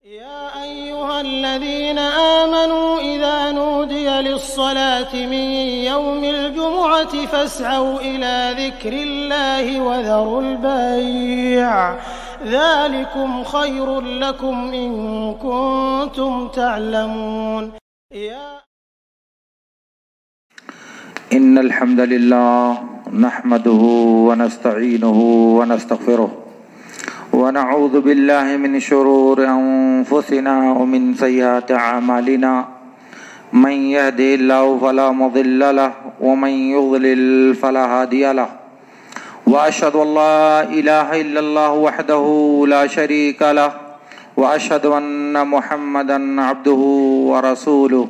يا أيها الذين آمنوا إذا نودي للصلاة من يوم الجمعة فاسعوا إلى ذكر الله وذروا البيع ذلكم خير لكم إن كنتم تعلمون. إن الحمد لله نحمده ونستعينه ونستغفره ونعوذ بالله من شرور أنفسنا ومن سيئات أعمالنا من يهده الله فلا مضل له ومن يضلل فلا هادي له وأشهد أن لا إله إلا الله وحده لا شريك له وأشهد أن محمدا عبده ورسوله.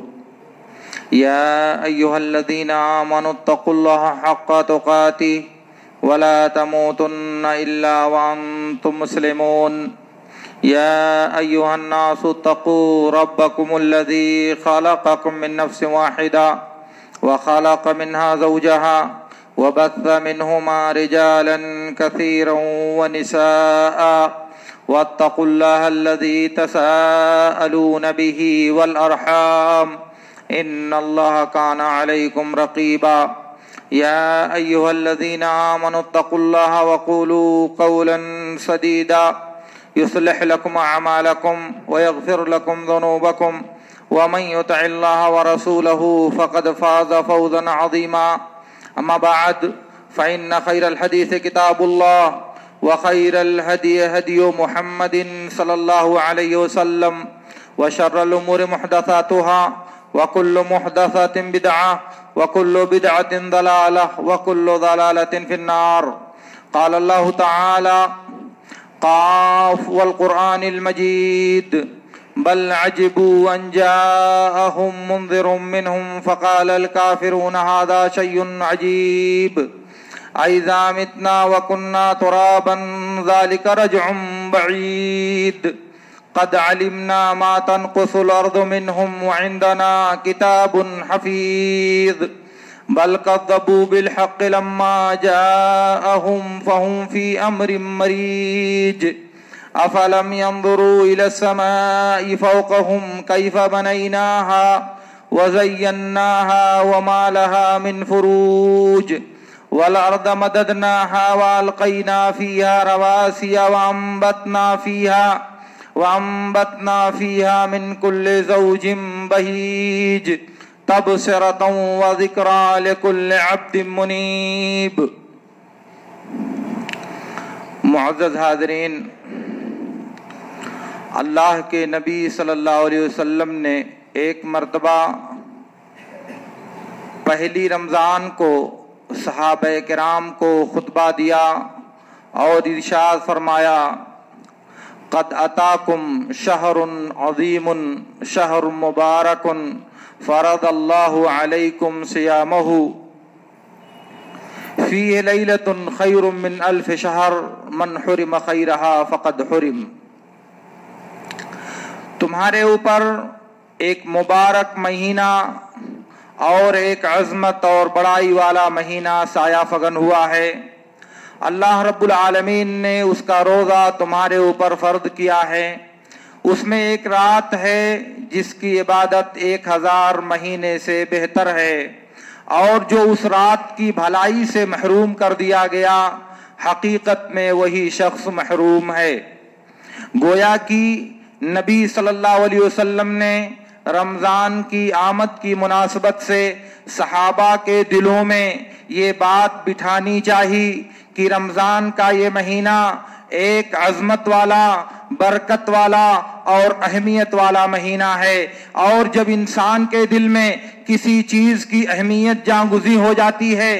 يا أيها الذين آمنوا اتقوا الله حق تقاته ولا تموتن إلا وأنتم مسلمون. يا أيها الناس اتقوا ربكم الذي خلقكم من نفس واحدة وخلق منها زوجها وبث منهما رجالا كثيرا ونساء واتقوا الله الذي تساءلون به والأرحام إن الله كان عليكم رقيبا. يا أيها الذين آمنوا اتقوا الله وقولوا قولا سديدا يصلح لكم أعمالكم ويغفر لكم ذنوبكم ومن يطع الله ورسوله فقد فاز فوزا عظيما. أما بعد فإن خير الحديث كتاب الله وخير الهدي هدي محمد صلى الله عليه وسلم وشر الأمور محدثاتها وكل محدثة بدعة وكل بدعة ضلالة وكل ضلالة في النار. قال الله تعالى: قاف والقرآن المجيد بل عجبوا أن جاءهم منذر منهم فقال الكافرون هذا شيء عجيب أإذا متنا وكنا ترابا ذلك رجع بعيد قد علمنا ما تنقص الأرض منهم وعندنا كتاب حفيظ بل كذبوا بالحق لما جاءهم فهم في أمر مريج أفلم ينظروا إلى السماء فوقهم كيف بنيناها وزيناها وما لها من فروج والأرض مددناها وألقينا فيها رواسي وأنبتنا فيها من كل زوج بهيج تبصرة وذكرى لكل عبد منيب. معزز حاضرین، اللہ کے نبی صلی اللہ علیہ وسلم نے ایک مرتبہ پہلی رمضان کو صحابہ کرام کو خطبہ دیا اور ارشاد فرمایا: قد اتاکم شہر عظیم شہر مبارک فرض اللہ علیکم صیامہ فیہ لیلۃ خیر من الف شہر من حرم خیرہا فقد حرم. تمہارے اوپر ایک مبارک مہینہ اور ایک عظمت اور بڑائی والا مہینہ سایہ فگن ہوا ہے. اللہ رب العالمین نے اس کا روزہ تمہارے اوپر فرض کیا ہے. اس میں ایک رات ہے جس کی عبادت 1000 مہینے سے بہتر ہے، اور جو اس رات کی بھلائی سے محروم کر دیا گیا حقیقت میں وہی شخص محروم ہے. گویا کہ نبی صلی اللہ علیہ وسلم نے رمضان کی آمد کی مناسبت سے صحابہ کے دلوں میں یہ بات بٹھانی چاہیے کہ رمضان کا یہ مہینہ ایک عظمت والا، برکت والا اور اہمیت والا مہینہ ہے، اور جب انسان کے دل میں کسی چیز کی اہمیت جاگزی ہو جاتی ہے،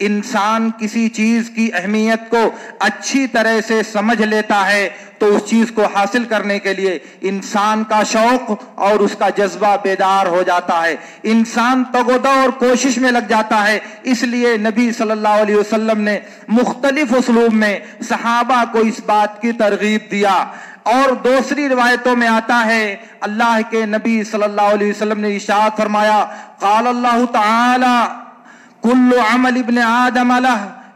انسان کسی چیز کی اہمیت کو اچھی طرح سے سمجھ لیتا ہے تو اس چیز کو حاصل کرنے کے لیے انسان کا شوق اور اس کا جذبہ بیدار ہو جاتا ہے، انسان تگودو اور کوشش میں لگ جاتا ہے. اس لیے نبی صلی اللہ علیہ وسلم نے مختلف اسلوب میں صحابہ کو اس بات کی ترغیب دیا. اور دوسری روایتوں میں آتا ہے اللہ کے نبی صلی اللہ علیہ وسلم نے ارشاد فرمایا: قال اللہ تعالی کل عمل ابن آدم لہ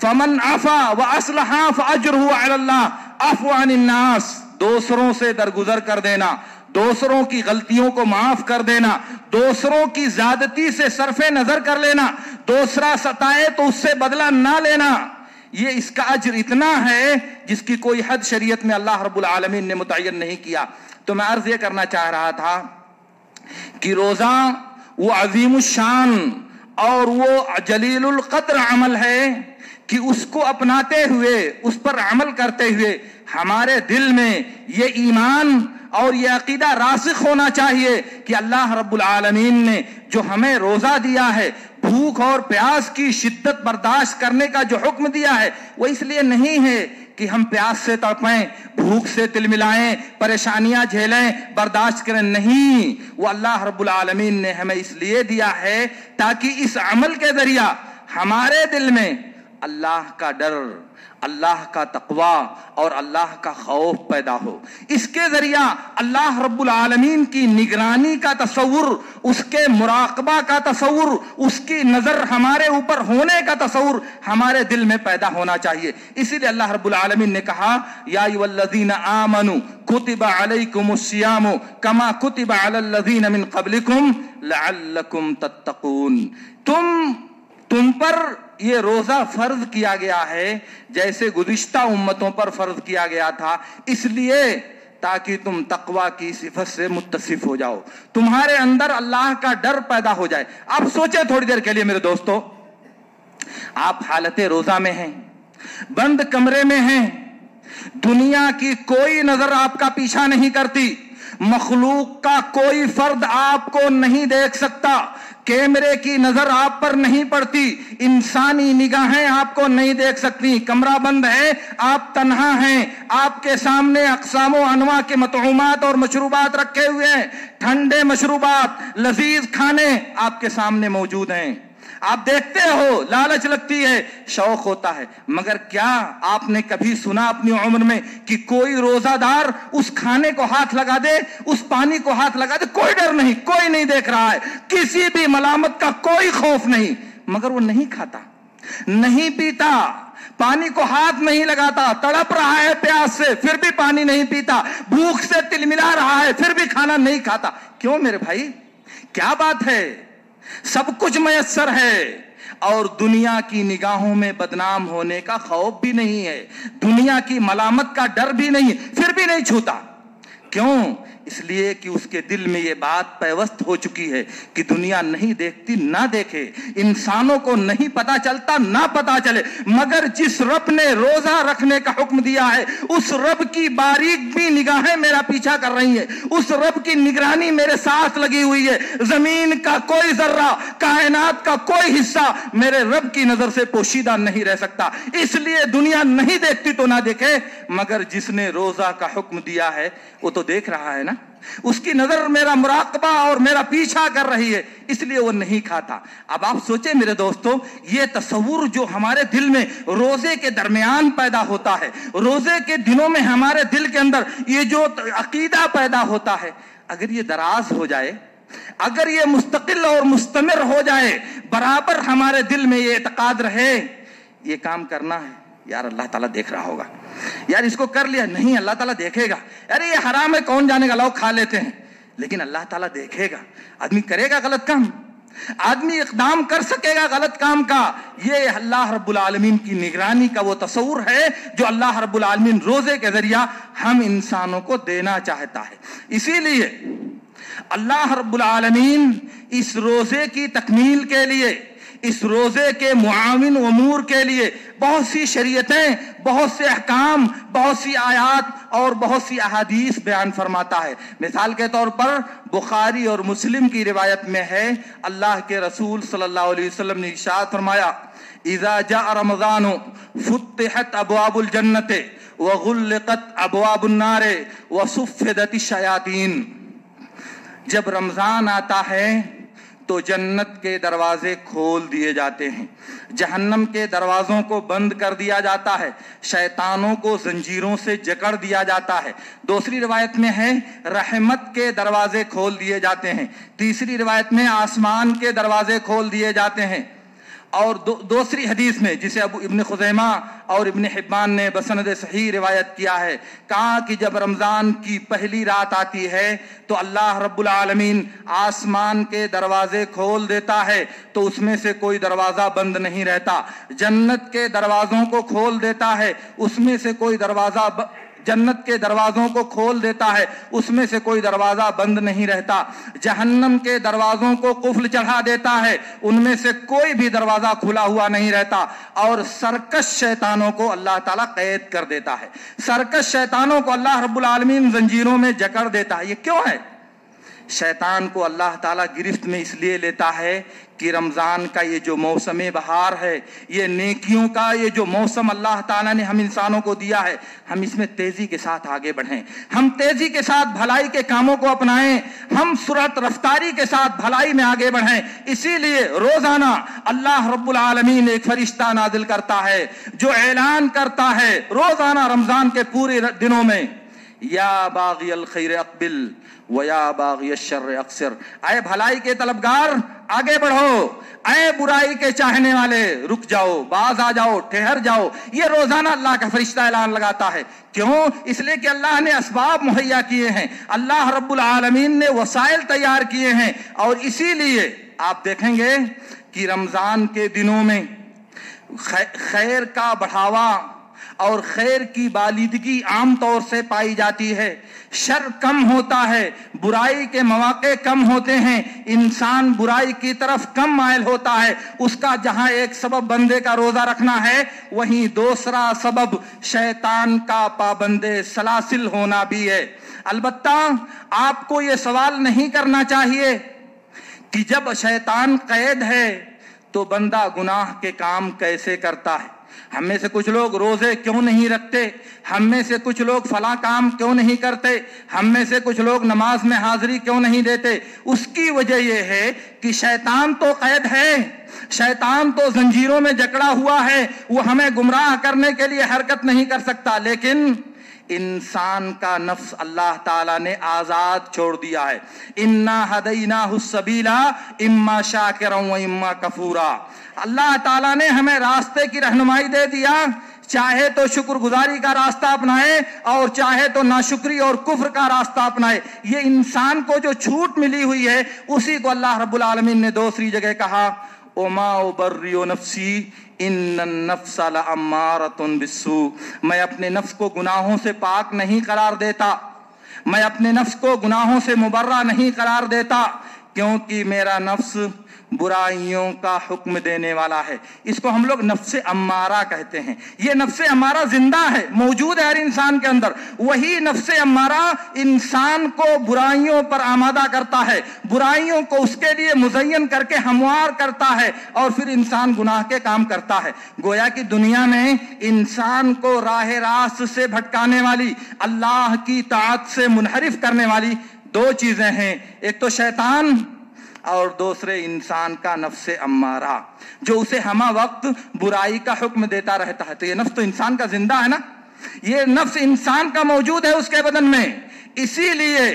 فمن عفا واصلح فاجرہ علی اللہ عفو عن الناس، دوسروں سے درگزر کر دینا، دوسروں کی غلطیوں کو معاف کر دینا، دوسروں کی زیادتی سے صرف نظر کر لینا، دوسرا ستائے تو اس سے بدلہ نہ لینا، یہ اس کا اجر اتنا ہے جس کی کوئی حد شریعت میں اللہ رب العالمین نے متعین نہیں کیا۔ تو میں عرض یہ کرنا چاہ رہا تھا کہ روزہ وہ عظیم الشان اور وہ جلیل القدر عمل ہے کہ اس کو اپناتے ہوئے، اس پر عمل کرتے ہوئے ہمارے دل میں یہ ایمان اور یہ عقیدہ راسخ ہونا چاہیے کہ اللہ رب العالمین نے جو ہمیں روزہ دیا ہے، بھوک اور پیاس کی شدت برداشت کرنے کا جو حکم دیا ہے، وہ اس لیے نہیں ہے کہ ہم پیاس سے تڑپیں، بھوک سے تلملائیں، پریشانیاں جھیلیں، برداشت کریں، نہیں، وہ اللہ رب العالمین نے ہمیں اس لیے دیا ہے تاکہ اس عمل کے ذریعہ ہمارے دل میں اللہ کا ڈر، اللہ کا تقوی اور اللہ کا خوف پیدا ہو۔ اس کے ذریعہ اللہ رب العالمین کی نگرانی کا تصور، اس کے مراقبہ کا تصور، اس کی نظر ہمارے اوپر ہونے کا تصور ہمارے دل میں پیدا ہونا چاہیے۔ اسی لیے اللہ رب العالمین نے کہا یا ایھا الذین آمنوا کتب علیکم الصیام کما کتب علی الذین من قبلکم لعلکم تتقون، تم پر یہ روزہ فرض کیا گیا ہے جیسے گزشتہ امتوں پر فرض کیا گیا تھا، اس لیے تاکہ تم تقوی کی صفت سے متصف ہو جاؤ، تمہارے اندر اللہ کا ڈر پیدا ہو جائے۔ اب سوچیں تھوڑی دیر کے لیے میرے دوستو، آپ حالت روزہ میں ہیں، بند کمرے میں ہیں، دنیا کی کوئی نظر آپ کا پیچھا نہیں کرتی، مخلوق کا کوئی فرد آپ کو نہیں دیکھ سکتا، کیمرے کی نظر آپ پر نہیں پڑتی، انسانی نگاہیں آپ کو نہیں دیکھ سکتی، کمرہ بند ہے، آپ تنہا ہیں، آپ کے سامنے اقسام و انواع کے مطعومات اور مشروبات رکھے ہوئے ہیں، ٹھنڈے مشروبات، لذیذ کھانے آپ کے سامنے موجود ہیں، آپ دیکھتے ہو، لالچ لگتی ہے، شوق ہوتا ہے، مگر کیا آپ نے کبھی سنا اپنی عمر میں کہ کوئی روزہ دار اس کھانے کو ہاتھ لگا دے، اس پانی کو ہاتھ لگا دے؟ کوئی ڈر نہیں، کوئی نہیں دیکھ رہا ہے، کسی بھی ملامت کا کوئی خوف نہیں، مگر وہ نہیں کھاتا، نہیں پیتا، پانی کو ہاتھ نہیں لگاتا، تڑپ رہا ہے پیاس سے پھر بھی پانی نہیں پیتا، بھوک سے تلملا رہا ہے پھر بھی کھانا نہیں کھاتا۔ کیوں میرے بھائی؟ کیا بات ہے؟ سب کچھ میسر ہے اور دنیا کی نگاہوں میں بدنام ہونے کا خوف بھی نہیں ہے، دنیا کی ملامت کا ڈر بھی نہیں، پھر بھی نہیں چھوتا۔ کیوں؟ اس لیے کہ اس کے دل میں یہ بات پیوست ہو چکی ہے کہ دنیا نہیں دیکھتی نہ دیکھے، انسانوں کو نہیں پتا چلتا نہ پتا چلے، مگر جس رب نے روزہ رکھنے کا حکم دیا ہے اس رب کی باریک بھی نگاہیں میرا پیچھا کر رہی ہیں، اس رب کی نگرانی میرے ساتھ لگی ہوئی ہے، زمین کا کوئی ذرہ، کائنات کا کوئی حصہ میرے رب کی نظر سے پوشیدہ نہیں رہ سکتا۔ اس لیے دنیا نہیں دیکھتی تو نہ دیکھے، مگر جس نے روزہ کا حکم دیا ہے وہ تو دیکھ رہا ہے نا، اس کی نظر میرا مراقبہ اور میرا پیچھا کر رہی ہے، اس لیے وہ نہیں کھاتا۔ اب آپ سوچیں میرے دوستو، یہ تصور جو ہمارے دل میں روزے کے درمیان پیدا ہوتا ہے، روزے کے دنوں میں ہمارے دل کے اندر یہ جو عقیدہ پیدا ہوتا ہے، اگر یہ دراز ہو جائے، اگر یہ مستقل اور مستمر ہو جائے، برابر ہمارے دل میں یہ اعتقاد رہے یہ کام کرنا ہے، یار اللہ تعالیٰ دیکھ رہا ہوگا، یار اس کو کر لیا، نہیں اللہ تعالیٰ دیکھے گا، ارے یہ حرام ہے کون جانے گا، لوگ کھا لیتے ہیں، لیکن اللہ تعالیٰ دیکھے گا، آدمی کرے گا غلط کام، آدمی اقدام کر سکے گا غلط کام کا۔ یہ اللہ رب العالمین کی نگرانی کا وہ تصور ہے جو اللہ رب العالمین روزے کے ذریعہ ہم انسانوں کو دینا چاہتا ہے۔ اسی لیے اللہ رب العالمین اس روزے کی تکمیل کے لیے، اس روزے کے معاون امور کے لیے بہت سی شریعتیں، بہت سے احکام، بہت سی آیات اور بہت سی احادیث بیان فرماتا ہے۔ مثال کے طور پر بخاری اور مسلم کی روایت میں ہے، اللہ کے رسول صلی اللہ علیہ وسلم نے ارشاد فرمایا اذا جاء رمضان فتحت ابواب الجنت وغلقت ابواب النار وصفدت الشیاطین۔ جب رمضان آتا ہے تو جنت کے دروازے کھول دیے جاتے ہیں، جہنم کے دروازوں کو بند کر دیا جاتا ہے، شیطانوں کو زنجیروں سے جکڑ دیا جاتا ہے۔ دوسری روایت میں ہے رحمت کے دروازے کھول دیے جاتے ہیں، تیسری روایت میں آسمان کے دروازے کھول دیے جاتے ہیں، اور دوسری حدیث میں جسے ابو ابن خزیمہ اور ابن حبان نے بسند صحیح روایت کیا ہے، کہا کہ جب رمضان کی پہلی رات آتی ہے تو اللہ رب العالمین آسمان کے دروازے کھول دیتا ہے تو اس میں سے کوئی دروازہ بند نہیں رہتا، جنت کے دروازوں کو کھول دیتا ہے، اس میں سے کوئی دروازہ جنت کے دروازوں کو کھول دیتا ہے، اس میں سے کوئی دروازہ بند نہیں رہتا، جہنم کے دروازوں کو قفل چڑھا دیتا ہے، ان میں سے کوئی بھی دروازہ کھلا ہوا نہیں رہتا، اور سرکش شیطانوں کو اللہ تعالیٰ قید کر دیتا ہے، سرکش شیطانوں کو اللہ رب العالمین زنجیروں میں جکڑ دیتا ہے۔ یہ کیوں ہے؟ شیطان کو اللہ تعالیٰ گرفت میں اس لیے لیتا ہے کہ رمضان کا یہ جو موسم بہار ہے، یہ نیکیوں کا یہ جو موسم اللہ تعالیٰ نے ہم انسانوں کو دیا ہے، ہم اس میں تیزی کے ساتھ آگے بڑھیں، ہم تیزی کے ساتھ بھلائی کے کاموں کو اپنائیں، ہم سرعت رفتاری کے ساتھ بھلائی میں آگے بڑھیں۔ اسی لیے روزانہ اللہ رب العالمین ایک فرشتہ نازل کرتا ہے جو اعلان کرتا ہے روزانہ رمضان کے پورے دنوں میں، یا باغی الخیر اقبل ویا باغی الشر اقصر، اے بھلائی کے طلبگار آگے بڑھو، اے برائی کے چاہنے والے رک جاؤ، باز آ جاؤ، ٹھہر جاؤ۔ یہ روزانہ اللہ کا فرشتہ اعلان لگاتا ہے۔ کیوں؟ اس لیے کہ اللہ نے اسباب مہیا کیے ہیں، اللہ رب العالمین نے وسائل تیار کیے ہیں، اور اسی لیے آپ دیکھیں گے کہ رمضان کے دنوں میں خیر کا بڑھاوا اور خیر کی بالیدگی عام طور سے پائی جاتی ہے، شر کم ہوتا ہے، برائی کے مواقع کم ہوتے ہیں، انسان برائی کی طرف کم مائل ہوتا ہے۔ اس کا جہاں ایک سبب بندے کا روزہ رکھنا ہے، وہیں دوسرا سبب شیطان کا پابند سلاسل ہونا بھی ہے۔ البتہ آپ کو یہ سوال نہیں کرنا چاہیے کہ جب شیطان قید ہے تو بندہ گناہ کے کام کیسے کرتا ہے۔ ہم میں سے کچھ لوگ روزے کیوں نہیں رکھتے، ہم میں سے کچھ لوگ فلاں کام کیوں نہیں کرتے، ہم میں سے کچھ لوگ نماز میں حاضری کیوں نہیں دیتے؟ اس کی وجہ یہ ہے کہ شیطان تو قید ہے، شیطان تو زنجیروں میں جکڑا ہوا ہے، وہ ہمیں گمراہ کرنے کے لیے حرکت نہیں کر سکتا، لیکن انسان کا نفس اللہ تعالیٰ نے آزاد چھوڑ دیا ہے۔ انا ہدیناہ السبیل اما شاکرا و اما کفورا، اللہ تعالیٰ نے ہمیں راستے کی رہنمائی دے دیا، چاہے تو شکر گزاری کا راستہ اپنائے اور چاہے تو ناشکری اور کفر کا راستہ اپنائے۔ یہ انسان کو جو چھوٹ ملی ہوئی ہے اسی کو اللہ رب العالمین نے دوسری جگہ کہا، وما ابرئ نفسی ان النفس لامارۃ بالسوء، میں اپنے نفس کو گناہوں سے پاک نہیں قرار دیتا، میں اپنے نفس کو گناہوں سے مبرہ نہیں قرار دیتا، کیونکہ میرا نفس برائیوں کا حکم دینے والا ہے۔ اس کو ہم لوگ نفس امارہ کہتے ہیں۔ یہ نفس امارہ زندہ ہے، موجود ہے ہر انسان کے اندر۔ وہی نفس امارہ انسان کو برائیوں پر آمادہ کرتا ہے، برائیوں کو اس کے لیے مزین کر کے ہموار کرتا ہے، اور پھر انسان گناہ کے کام کرتا ہے۔ گویا کہ دنیا میں انسان کو راہ راست سے بھٹکانے والی، اللہ کی طاعت سے منحرف کرنے والی دو چیزیں ہیں، ایک تو شیطان اور دوسرے انسان کا نفس امارہ، جو اسے ہمہ وقت برائی کا حکم دیتا رہتا ہے۔ تو یہ نفس تو انسان کا زندہ ہے نا، یہ نفس انسان کا موجود ہے اس کے بدن میں۔ اسی لیے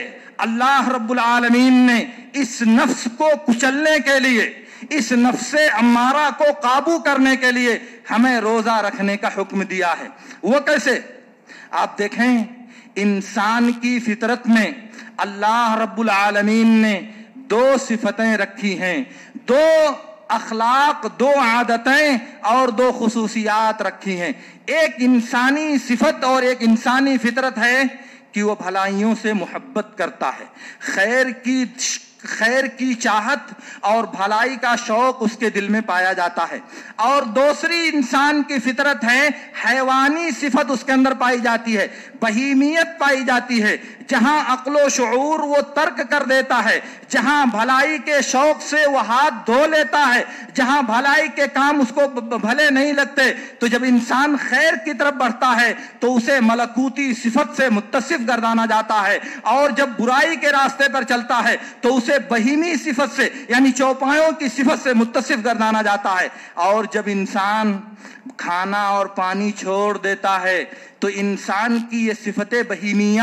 اللہ رب العالمین نے اس نفس کو کچلنے کے لیے، اس نفس امارہ کو قابو کرنے کے لیے ہمیں روزہ رکھنے کا حکم دیا ہے۔ وہ کیسے؟ آپ دیکھیں، انسان کی فطرت میں اللہ رب العالمین نے دو صفتیں رکھی ہیں، دو اخلاق، دو عادتیں اور دو خصوصیات رکھی ہیں۔ ایک انسانی صفت اور ایک انسانی فطرت ہے کہ وہ بھلائیوں سے محبت کرتا ہے، خیر کی چاہت اور بھلائی کا شوق اس کے دل میں پایا جاتا ہے۔ اور دوسری انسان کی فطرت ہے، حیوانی صفت اس کے اندر پائی جاتی ہے، بہیمیت پائی جاتی ہے، جہاں عقل و شعور وہ ترک کر دیتا ہے، جہاں بھلائی کے شوق سے وہ ہاتھ دھو لیتا ہے، جہاں بھلائی کے کام اس کو بھلے نہیں لگتے، تو جب انسان خیر کی طرف بڑھتا ہے تو اسے ملکوتی صفت سے متصف گردانا جاتا ہے، اور جب برائی کے راستے پر چلتا ہے تو اسے بہیمی صفت سے یعنی چوپایوں کی صفت سے متصف گردانا جاتا ہے۔ اور جب انسان کھانا اور پانی چھوڑ دیتا ہے تو انسان کی یہ صفت بہیمیہ،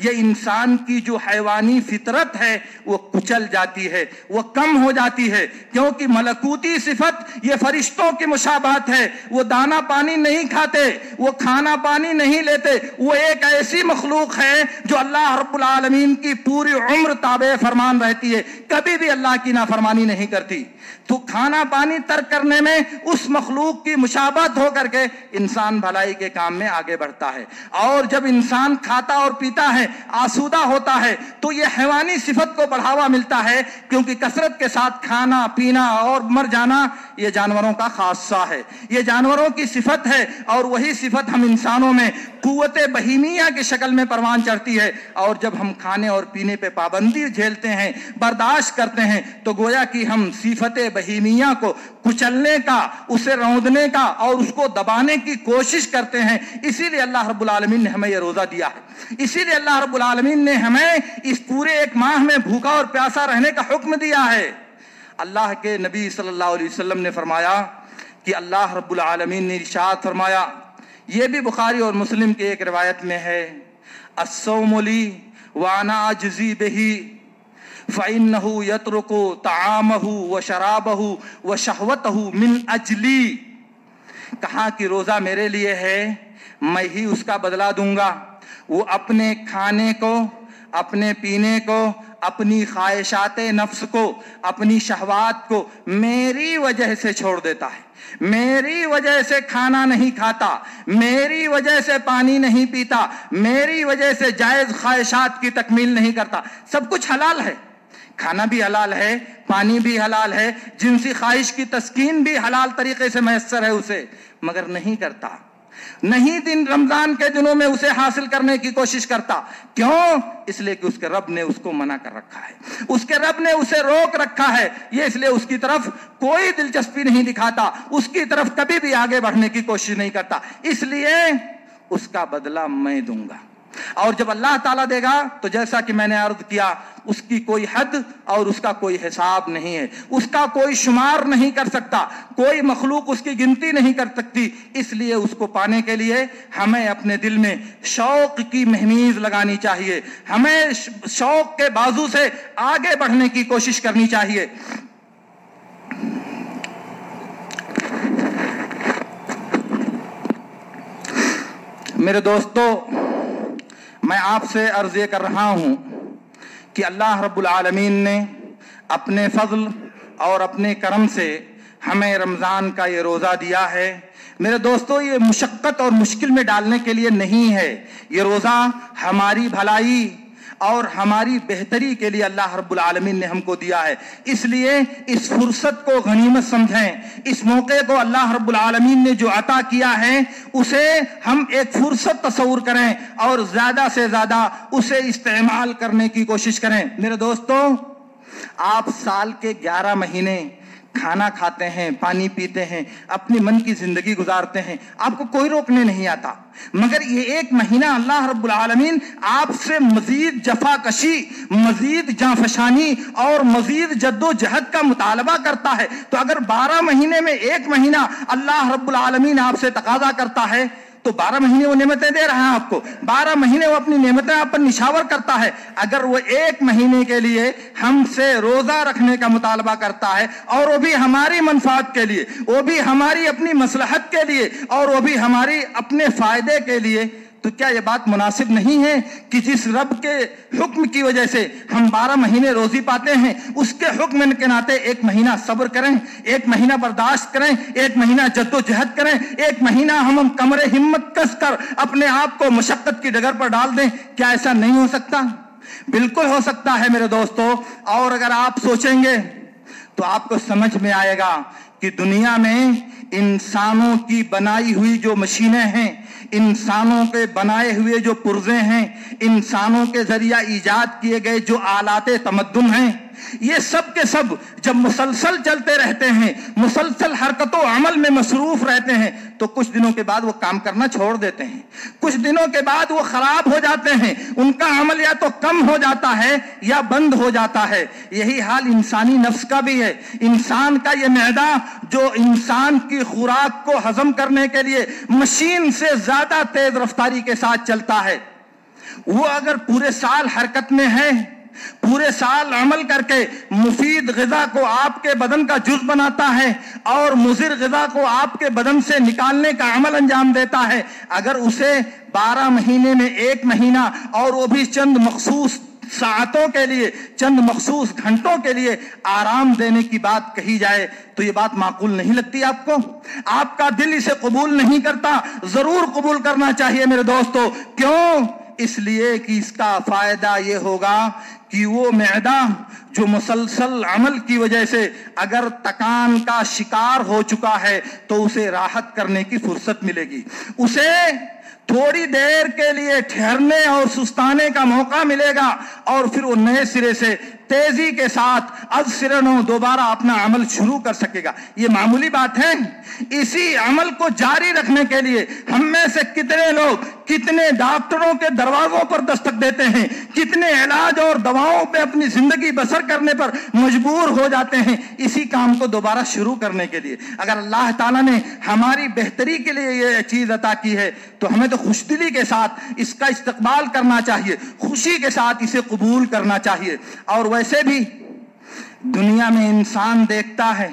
یہ انسان کی جو حیوانی فطرت ہے وہ کچل جاتی ہے، وہ کم ہو جاتی ہے، کیونکہ ملکوتی صفت یہ فرشتوں کی مشابہت ہے۔ وہ دانا پانی نہیں کھاتے، وہ کھانا پانی نہیں لیتے، وہ ایک ایسی مخلوق ہے جو اللہ رب العالمین کی پوری عمر تابع فرمان رہتی ہے، کبھی بھی اللہ کی نافرمانی نہیں کرتی۔ تو کھانا پانی ترک کرنے میں اس مخلوق کی مشابہت ہو کر کے انسان بھلائی کے کام میں آگے بڑھتا ہے۔ اور جب انسان کھاتا اور پیتا ہے، آسودہ ہوتا ہے، تو یہ حیوانی صفت کو بڑھاوا ملتا ہے، کیونکہ کثرت کے ساتھ کھانا پینا اور مر جانا یہ جانوروں کا خاصہ ہے، یہ جانوروں کی صفت ہے، اور وہی صفت ہم انسانوں میں قوت بہیمیہ کی شکل میں پروان چڑھتی ہے۔ اور جب ہم کھانے اور پینے پہ پابندی جھیلتے ہیں، برداشت کرتے ہیں، تو گویا کہ ہم صفت بہیمیہ کو کچلنے کا، اسے روندنے کا اور اس کو دبانے کی کوشش کرتے ہیں۔ اسی لیے اللہ رب العالمین نے ہمیں یہ روزہ دیا ہے، اسی لیے اللہ رب العالمین نے ہمیں اس پورے ایک ماہ میں بھوکا اور پیاسا رہنے کا حکم دیا ہے۔ اللہ کے نبی صلی اللہ علیہ وسلم نے فرمایا کہ اللہ رب العالمین نے ارشاد فرمایا، یہ بھی بخاری اور مسلم کی ایک روایت میں ہے، الصوم لی وانا اجزی بہ فإنه يترك طعامه وشرابه وشهوته من اجلی۔ کہا کہ روزہ میرے لیے ہے، میں ہی اس کا بدلہ دوں گا۔ وہ اپنے کھانے کو، اپنے پینے کو، اپنی خواہشات نفس کو، اپنی شہوات کو میری وجہ سے چھوڑ دیتا ہے، میری وجہ سے کھانا نہیں کھاتا، میری وجہ سے پانی نہیں پیتا، میری وجہ سے جائز خواہشات کی تکمیل نہیں کرتا۔ سب کچھ حلال ہے، کھانا بھی حلال ہے، پانی بھی حلال ہے، جنسی خواہش کی تسکین بھی حلال طریقے سے میسر ہے اسے، مگر نہیں کرتا، نہیں دن رمضان کے دنوں میں اسے حاصل کرنے کی کوشش کرتا۔ کیوں؟ اس لیے کہ اس کے رب نے اس کو منع کر رکھا ہے، اس کے رب نے اسے روک رکھا ہے، یہ اس لیے اس کی طرف کوئی دلچسپی نہیں دکھاتا، اس کی طرف کبھی بھی آگے بڑھنے کی کوشش نہیں کرتا، اس لیے اس کا بدلہ میں دوں گا۔ اور جب اللہ تعالیٰ دے گا تو جیسا کہ میں نے عرض کیا، اس کی کوئی حد اور اس کا کوئی حساب نہیں ہے، اس کا کوئی شمار نہیں کر سکتا، کوئی مخلوق اس کی گنتی نہیں کر سکتی۔ اس لیے اس کو پانے کے لیے ہمیں اپنے دل میں شوق کی مہمیز لگانی چاہیے، ہمیں شوق کے بازو سے آگے بڑھنے کی کوشش کرنی چاہیے۔ میرے دوستو، میں آپ سے عرض یہ کر رہا ہوں کہ اللہ رب العالمین نے اپنے فضل اور اپنے کرم سے ہمیں رمضان کا یہ روزہ دیا ہے۔ میرے دوستو، یہ مشقت اور مشکل میں ڈالنے کے لیے نہیں ہے، یہ روزہ ہماری بھلائی اور ہماری بہتری کے لیے اللہ رب العالمین نے ہم کو دیا ہے۔ اس لیے اس فرصت کو غنیمت سمجھیں، اس موقع کو اللہ رب العالمین نے جو عطا کیا ہے اسے ہم ایک فرصت تصور کریں اور زیادہ سے زیادہ اسے استعمال کرنے کی کوشش کریں۔ میرے دوستو، آپ سال کے 11 مہینے کھانا کھاتے ہیں، پانی پیتے ہیں، اپنی من کی زندگی گزارتے ہیں، آپ کو کوئی روکنے نہیں آتا، مگر یہ ایک مہینہ اللہ رب العالمین آپ سے مزید جفا کشی، مزید جانفشانی اور مزید جد و جہد کا مطالبہ کرتا ہے۔ تو اگر 12 مہینے میں ایک مہینہ اللہ رب العالمین آپ سے تقاضا کرتا ہے تو 12 مہینے وہ نعمتیں دے رہا ہے آپ کو، 12 مہینے وہ اپنی نعمتیں آپ پر نشاور کرتا ہے۔ اگر وہ ایک مہینے کے لیے ہم سے روزہ رکھنے کا مطالبہ کرتا ہے، اور وہ بھی ہماری منفعت کے لیے، وہ بھی ہماری اپنی مصلحت کے لیے، اور وہ بھی ہماری اپنے فائدے کے لیے، تو کیا یہ بات مناسب نہیں ہے کہ جس رب کے حکم کی وجہ سے ہم 12 مہینے روزی پاتے ہیں، اس کے حکم کے ناطے ایک مہینہ صبر کریں، ایک مہینہ برداشت کریں، ایک مہینہ جد و جہد کریں، ایک مہینہ ہم کمر ہمت کس کر اپنے آپ کو مشقت کی ڈگر پر ڈال دیں؟ کیا ایسا نہیں ہو سکتا؟ بالکل ہو سکتا ہے میرے دوستو۔ اور اگر آپ سوچیں گے تو آپ کو سمجھ میں آئے گا کہ دنیا میں انسانوں کی بنائی ہوئی جو مشینیں ہیں، انسانوں کے بنائے ہوئے جو پرزے ہیں، انسانوں کے ذریعہ ایجاد کیے گئے جو آلات تمدن ہیں، یہ سب کے سب جب مسلسل چلتے رہتے ہیں، مسلسل حرکت و عمل میں مصروف رہتے ہیں، تو کچھ دنوں کے بعد وہ کام کرنا چھوڑ دیتے ہیں، کچھ دنوں کے بعد وہ خراب ہو جاتے ہیں، ان کا عمل یا تو کم ہو جاتا ہے یا بند ہو جاتا ہے۔ یہی حال انسانی نفس کا بھی ہے۔ انسان کا یہ معدہ جو انسان کی خوراک کو ہضم کرنے کے لیے مشین سے زیادہ تیز رفتاری کے ساتھ چلتا ہے، وہ اگر پورے سال حرکت میں ہے، پورے سال عمل کر کے مفید غذا کو آپ کے بدن کا جز بناتا ہے اور مضر غذا کو آپ کے بدن سے نکالنے کا عمل انجام دیتا ہے، اگر اسے 12 مہینے میں 1 مہینہ اور وہ بھی چند مخصوص ساعتوں کے لیے، چند مخصوص گھنٹوں کے لیے آرام دینے کی بات کہی جائے تو یہ بات معقول نہیں لگتی آپ کو؟ آپ کا دل اسے قبول نہیں کرتا؟ ضرور قبول کرنا چاہیے میرے دوستو۔ کیوں؟ اس لیے کہ اس کا فائدہ یہ ہوگا کہ وہ معدہ جو مسلسل عمل کی وجہ سے اگر تکان کا شکار ہو چکا ہے تو اسے راحت کرنے کی فرصت ملے گی، اسے تھوڑی دیر کے لیے ٹھہرنے اور سستانے کا موقع ملے گا، اور پھر وہ نئے سرے سے تیزی کے ساتھ از سرنو دوبارہ اپنا عمل شروع کر سکے گا۔ یہ معمولی بات ہے؟ اسی عمل کو جاری رکھنے کے لیے ہم میں سے کتنے لوگ کتنے ڈاکٹروں کے دروازوں پر دستک دیتے ہیں، کتنے علاج اور دواؤں پہ اپنی زندگی بسر کرنے پر مجبور ہو جاتے ہیں اسی کام کو دوبارہ شروع کرنے کے لیے۔ اگر اللہ تعالیٰ نے ہماری بہتری کے لیے یہ چیز عطا کی ہے تو ہمیں تو خوش دلی کے ساتھ اس کا استقبال کرنا چاہیے، خوشی کے ساتھ اسے قبول کرنا چاہیے۔ اور ویسے بھی دنیا میں انسان دیکھتا ہے،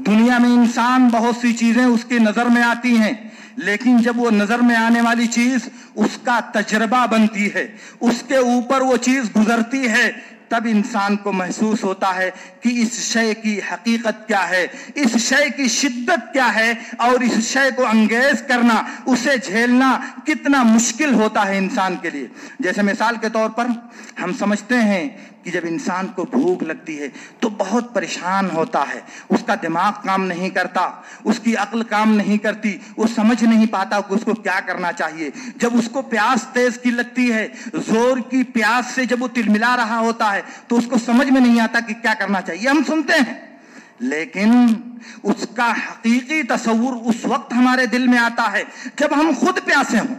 دنیا میں انسان بہت سی چیزیں اس کی نظر میں آتی ہیں، لیکن جب وہ نظر میں آنے والی چیز اس کا تجربہ بنتی ہے، اس کے اوپر وہ چیز گزرتی ہے، تب انسان کو محسوس ہوتا ہے کہ اس شے کی حقیقت کیا ہے، اس شے کی شدت کیا ہے، اور اس شے کو انگیز کرنا، اسے جھیلنا کتنا مشکل ہوتا ہے انسان کے لیے۔ جیسے مثال کے طور پر ہم سمجھتے ہیں کہ جب انسان کو بھوک لگتی ہے تو بہت پریشان ہوتا ہے، اس کا دماغ کام نہیں کرتا، اس کی عقل کام نہیں کرتی، وہ سمجھ نہیں پاتا کہ اس کو کیا کرنا چاہیے۔ جب اس کو پیاس تیز کی لگتی ہے، زور کی پیاس سے جب وہ تلملا رہا ہوتا ہے تو اس کو سمجھ میں نہیں آتا کہ کیا کرنا چاہیے۔ ہم سنتے ہیں، لیکن اس کا حقیقی تصور اس وقت ہمارے دل میں آتا ہے جب ہم خود پیاسے ہوں،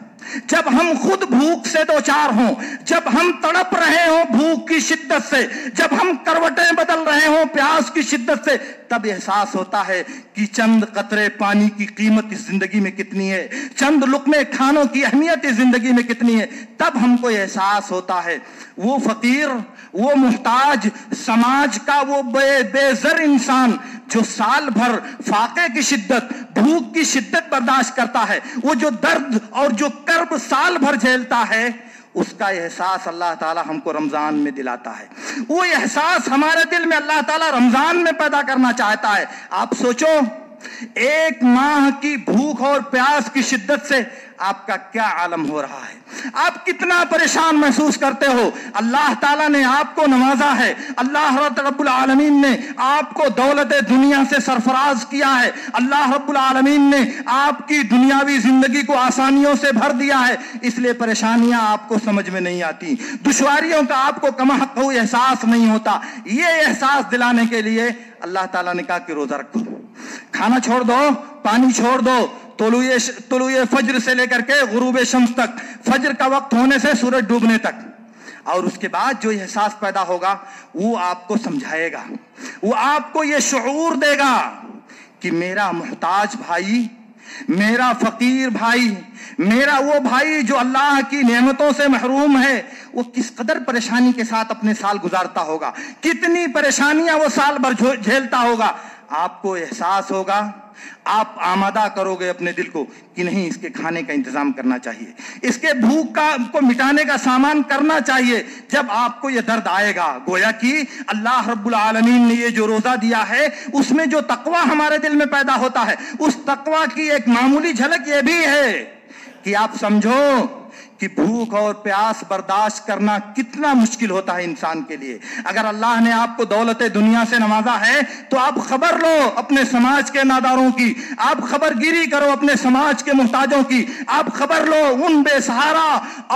جب ہم خود بھوک سے دوچار ہوں، جب ہم تڑپ رہے ہوں بھوک کی شدت سے، جب ہم کروٹیں بدل رہے ہوں پیاس کی شدت سے، تب احساس ہوتا ہے کہ چند قطرے پانی کی قیمت اس زندگی میں کتنی ہے، چند لقمے کھانوں کی اہمیت اس زندگی میں کتنی ہے۔ تب ہم کو احساس ہوتا ہے وہ فقیر، وہ محتاج، سماج کا وہ بے زر انسان جو سال بھر فاقے کی شدت، بھوک کی شدت برداشت کرتا ہے، وہ جو درد اور جو کرب سال بھر جھیلتا ہے، اس کا احساس اللہ تعالیٰ ہم کو رمضان میں دلاتا ہے۔ وہ احساس ہمارے دل میں اللہ تعالیٰ رمضان میں پیدا کرنا چاہتا ہے۔ آپ سوچو 1 ماہ کی بھوک اور پیاس کی شدت سے آپ کا کیا عالم ہو رہا ہے، آپ کتنا پریشان محسوس کرتے ہو۔ اللہ تعالیٰ نے آپ کو نوازا ہے، اللہ رب العالمین نے آپ کو دولت دنیا سے سرفراز کیا ہے، اللہ رب العالمین نے آپ کی دنیاوی زندگی کو آسانیوں سے بھر دیا ہے، اس لیے پریشانیاں آپ کو سمجھ میں نہیں آتی، دشواریوں کا آپ کو کم حق کوئی احساس نہیں ہوتا۔ یہ احساس دلانے کے لیے اللہ تعالیٰ نے کہا کہ روزہ رکھو، کھانا چھوڑ دو، پانی چھوڑ دو، طلوع فجر سے لے کر کے غروب شمس تک، فجر کا وقت ہونے سے سورج ڈوبنے تک۔ اور اس کے بعد جو احساس پیدا ہوگا وہ آپ کو سمجھائے گا، وہ آپ کو یہ شعور دے گا کہ میرا محتاج بھائی، میرا فقیر بھائی، میرا وہ بھائی جو اللہ کی نعمتوں سے محروم ہے، وہ کس قدر پریشانی کے ساتھ اپنے سال گزارتا ہوگا، کتنی پریشانیاں وہ سال بھر جھیلتا ہوگا۔ آپ کو احساس ہوگا، آپ آمادہ کرو گے اپنے دل کو کہ نہیں، اس کے کھانے کا انتظام کرنا چاہیے، اس کے بھوک کو مٹانے کا سامان کرنا چاہیے۔ جب آپ کو یہ درد آئے گا، گویا کہ اللہ رب العالمین نے یہ جو روزہ دیا ہے اس میں جو تقویٰ ہمارے دل میں پیدا ہوتا ہے، اس تقویٰ کی ایک معمولی جھلک یہ بھی ہے کہ آپ سمجھو کہ بھوک اور پیاس برداشت کرنا کتنا مشکل ہوتا ہے انسان کے لیے. اگر اللہ نے آپ کو دولت دنیا سے نوازا ہے تو آپ خبر لو اپنے سماج کے ناداروں کی, آپ خبر گیری کرو اپنے سماج کے محتاجوں کی, آپ خبر لو ان بے سہارا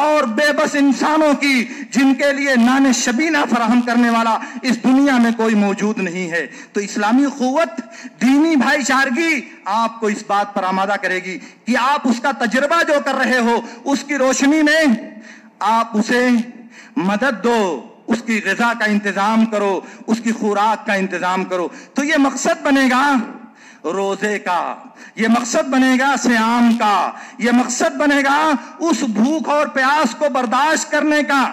اور بے بس انسانوں کی جن کے لیے نان شبینہ فراہم کرنے والا اس دنیا میں کوئی موجود نہیں ہے. تو اسلامی قوت, دینی بھائی چارگی آپ کو اس بات پر آمادہ کرے گی کہ آپ اس کا تجربہ جو کر رہے ہو اس کی روشنی میں آپ اسے مدد دو, اس کی غذا کا انتظام کرو, اس کی خوراک کا انتظام کرو. تو یہ مقصد بنے گا روزے کا, یہ مقصد بنے گا صیام کا, یہ مقصد بنے گا اس بھوک اور پیاس کو برداشت کرنے کا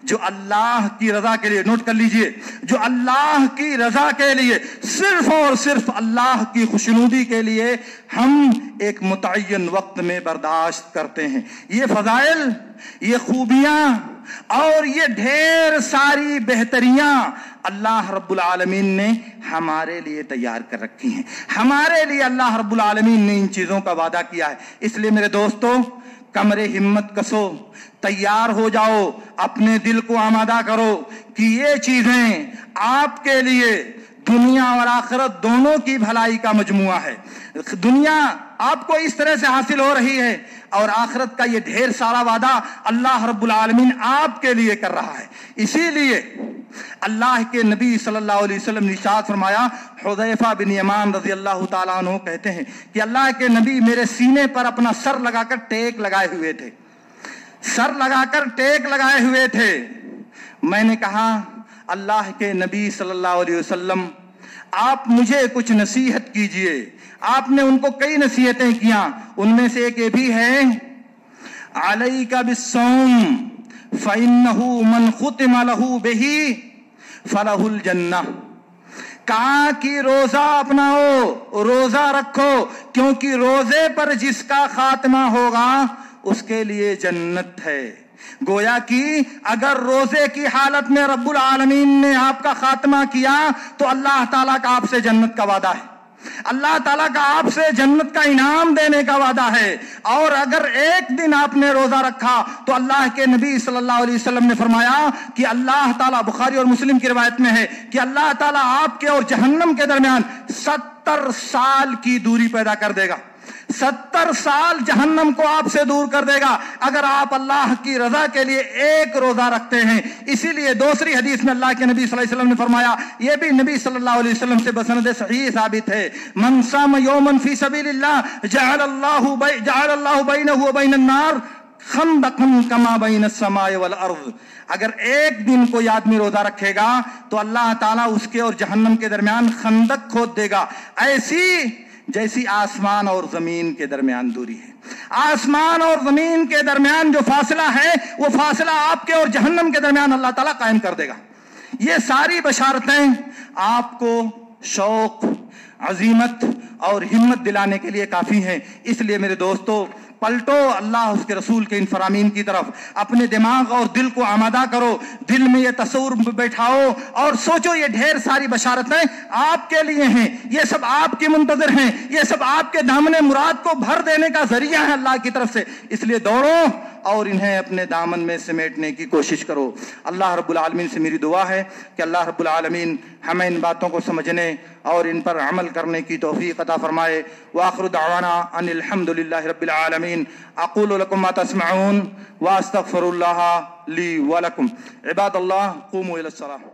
جو اللہ کی رضا کے لیے, نوٹ کر لیجئے, جو اللہ کی رضا کے لیے, صرف اور صرف اللہ کی خوشنودی کے لیے ہم ایک متعین وقت میں برداشت کرتے ہیں. یہ فضائل, یہ خوبیاں اور یہ ڈھیر ساری بہتریاں اللہ رب العالمین نے ہمارے لیے تیار کر رکھی ہیں. ہمارے لیے اللہ رب العالمین نے ان چیزوں کا وعدہ کیا ہے. اس لیے میرے دوستو, کمر ہمت کسو, تیار ہو جاؤ, اپنے دل کو آمادہ کرو کہ یہ چیزیں آپ کے لیے دنیا اور آخرت دونوں کی بھلائی کا مجموعہ ہے. دنیا آپ کو اس طرح سے حاصل ہو رہی ہے اور آخرت کا یہ ڈھیر سارا وعدہ اللہ رب العالمین آپ کے لیے کر رہا ہے. اسی لیے اللہ کے نبی صلی اللہ علیہ وسلم نے ارشاد فرمایا, حذیفہ بن یمان رضی اللہ تعالیٰ عنہ کہتے ہیں کہ اللہ کے نبی میرے سینے پر اپنا سر لگا کر ٹیک لگائے ہوئے تھے, سر لگا کر ٹیک لگائے ہوئے تھے. میں نے کہا اللہ کے نبی صلی اللہ علیہ وسلم آپ مجھے کچھ نصیحت کیجئے. آپ نے ان کو کئی نصیحتیں کیا, ان میں سے ایک یہ بھی ہے, علیک بالصوم فإنہ من ختم لہ بہ فلہ الجنہ. کہا کہ روزہ اپناؤ, روزہ رکھو, کیونکہ روزے پر جس کا خاتمہ ہوگا اس کے لیے جنت ہے. گویا کہ اگر روزے کی حالت میں رب العالمین نے آپ کا خاتمہ کیا تو اللہ تعالیٰ کا آپ سے جنت کا وعدہ ہے, اللہ تعالیٰ کا آپ سے جنت کا انعام دینے کا وعدہ ہے. اور اگر ایک دن آپ نے روزہ رکھا تو اللہ کے نبی صلی اللہ علیہ وسلم نے فرمایا کہ اللہ تعالیٰ, بخاری اور مسلم کی روایت میں ہے کہ اللہ تعالیٰ آپ کے اور جہنم کے درمیان 70 سال کی دوری پیدا کر دے گا. 70 سال جہنم کو آپ سے دور کر دے گا اگر آپ اللہ کی رضا کے لیے ایک روزہ رکھتے ہیں. اسی لیے دوسری حدیث میں اللہ کے نبی صلی اللہ علیہ وسلم نے فرمایا, یہ بھی نبی صلی اللہ علیہ وسلم سے بسند صحیح ثابت ہے, من صام یوما فی سبیل اللہ جعل اللہ بینہ وبین النار خندقا کما بین السماء والارض. اگر ایک دن کوئی آدمی روزہ رکھے گا تو اللہ تعالیٰ اس کے اور جہنم کے درمیان خندق کھود دے گا, ایسی جیسی آسمان اور زمین کے درمیان دوری ہے. آسمان اور زمین کے درمیان جو فاصلہ ہے وہ فاصلہ آپ کے اور جہنم کے درمیان اللہ تعالیٰ قائم کر دے گا. یہ ساری بشارتیں آپ کو شوق, عزیمت اور ہمت دلانے کے لیے کافی ہیں. اس لیے میرے دوستو, پلٹو اللہ اس کے رسول کے ان فرامین کی طرف, اپنے دماغ اور دل کو آمادہ کرو, دل میں یہ تصور بٹھاؤ اور سوچو یہ ڈھیر ساری بشارتیں آپ کے لیے ہیں, یہ سب آپ کی منتظر ہیں, یہ سب آپ کے دامن مراد کو بھر دینے کا ذریعہ ہے اللہ کی طرف سے. اس لیے دوڑو اور انہیں اپنے دامن میں سمیٹنے کی کوشش کرو. اللہ رب العالمین سے میری دعا ہے کہ اللہ رب العالمین ہمیں ان باتوں کو سمجھنے اور ان پر عمل کرنے کی توفیق عطا فرمائے. وآخر دعوانا ان الحمد للہ رب العالمین. اقول لکم ما تسمعون واستغفر اللہ لی ولکم. عباد اللہ قوموا الی الصلاۃ.